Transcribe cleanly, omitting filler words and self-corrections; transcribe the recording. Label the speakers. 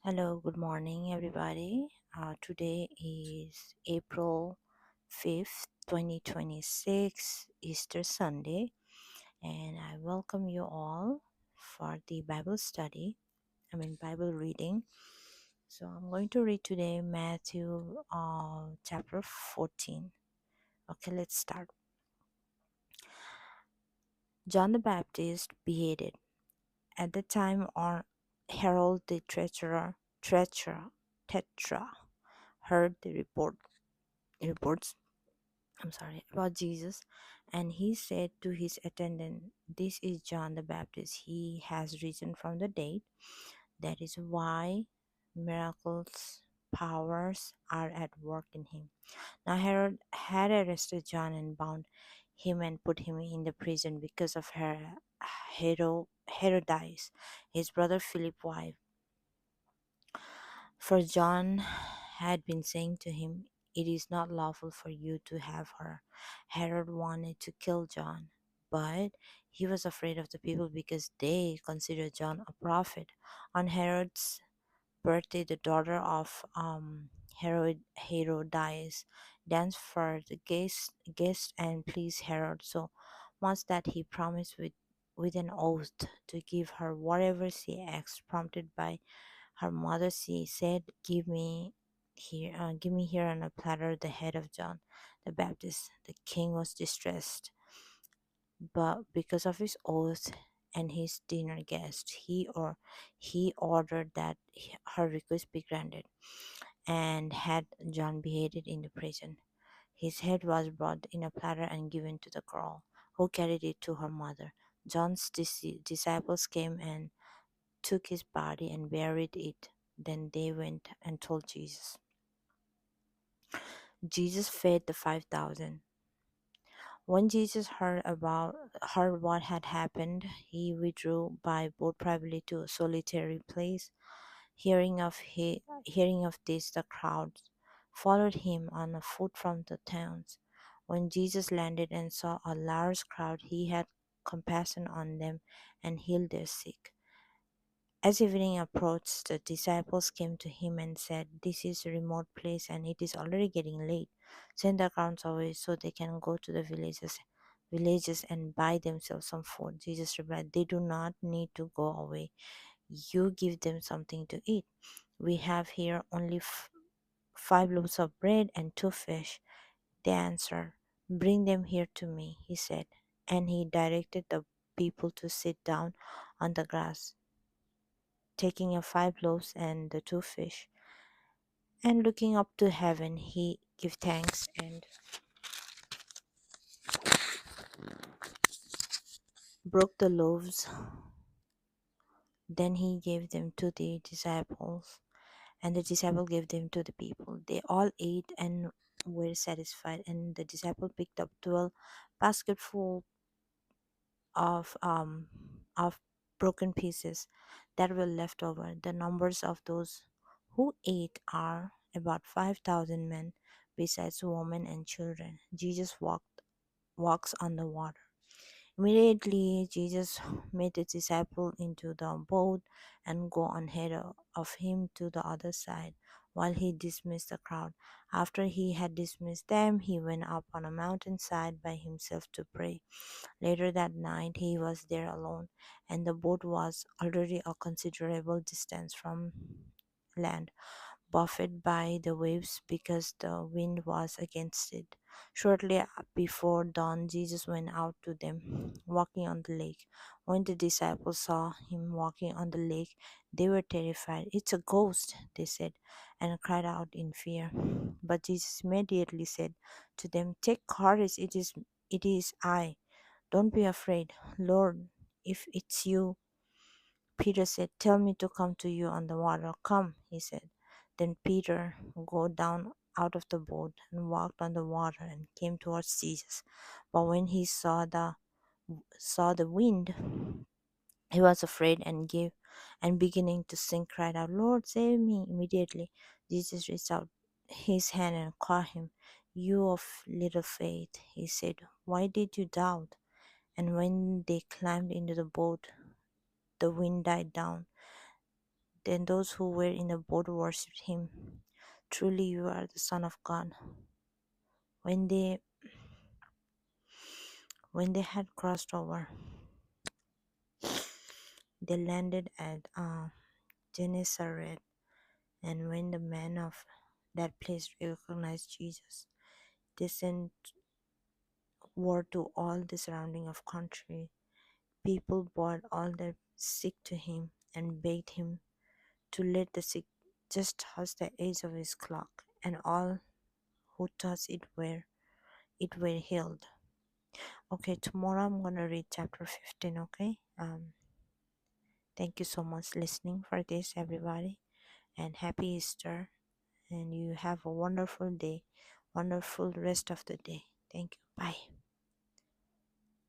Speaker 1: Hello, good morning, everybody. Today is April 5th, 2026, Easter Sunday, and I welcome you all for the Bible study, Bible reading. So, I'm going to read today Matthew chapter 14. Okay, let's start. John the Baptist beheaded. At the time, on Herod the Tetra heard the reports about Jesus, and he said to his attendant, "This is John the Baptist. He has risen from the dead. That is why miracles, powers are at work in him." Now Herod had arrested John and bound him and put him in the prison because of Herodias, his brother Philip's wife. For John had been saying to him, "It is not lawful for you to have her." Herod wanted to kill John, but he was afraid of the people because they considered John a prophet. On Herod's birthday, the daughter of Herodias danced for the guest and pleased Herod so much that he promised with an oath to give her whatever she asked. Prompted by her mother, she said, give me here on a platter the head of John the Baptist." The king was distressed, but because of his oath and his dinner guest, he ordered that her request be granted, and had John beheaded in the prison. His head was brought in a platter and given to the girl, who carried it to her mother. John's disciples came and took his body and buried it. Then they went and told Jesus. Jesus fed the 5,000. When Jesus heard what had happened, he withdrew by boat privately to a solitary place. Hearing of this, the crowds followed him on foot from the towns. When Jesus landed and saw a large crowd, he had compassion on them and healed their sick. As evening approached, the disciples came to him and said, "This is a remote place and it is already getting late. Send the crowds away so they can go to the villages and buy themselves some food." Jesus replied, "They do not need to go away. You give them something to eat." "We have here only 5 loaves of bread and 2 fish," they answered. "Bring them here to me," he said. And he directed the people to sit down on the grass. Taking a 5 loaves and the 2 fish, and looking up to heaven, he gave thanks and broke the loaves. Then he gave them to the disciples, and the disciple gave them to the people. They all ate and were satisfied. And the disciple picked up 12 basketful of broken pieces that were left over. The numbers of those who ate are about 5,000 men, besides women and children. Jesus walks on the water. Immediately, Jesus made the disciple into the boat and go on ahead of him to the other side, while he dismissed the crowd. After he had dismissed them, he went up on a mountainside by himself to pray. Later that night, he was there alone, and the boat was already a considerable distance from land, buffeted by the waves because the wind was against it. Shortly before dawn, Jesus went out to them, walking on the lake. When the disciples saw him walking on the lake, they were terrified. "It's a ghost," they said, and cried out in fear. But Jesus immediately said to them, "Take courage, it is I. Don't be afraid." "Lord, if it's you," Peter said, "tell me to come to you on the water." "Come," he said. Then Peter got down out of the boat and walked on the water and came towards Jesus. But when he saw the wind, he was afraid and beginning to sink, cried out, "Lord, save me!" Immediately Jesus reached out his hand and caught him. "You of little faith," he said, "why did you doubt?" And when they climbed into the boat, the wind died down. Then those who were in the boat worshipped him. Truly, you are the Son of God. When they when they had crossed over, they landed at Gennesaret, and when the men of that place recognized Jesus, they sent word to all the surrounding of country. People brought all the sick to him and begged him to let the sick just touch the edge of his cloak, and all who touched it were healed. Okay, tomorrow I'm gonna read chapter 15. Okay, thank you so much listening for this, everybody, and happy Easter. And you have a wonderful day, wonderful rest of the day. Thank you. Bye.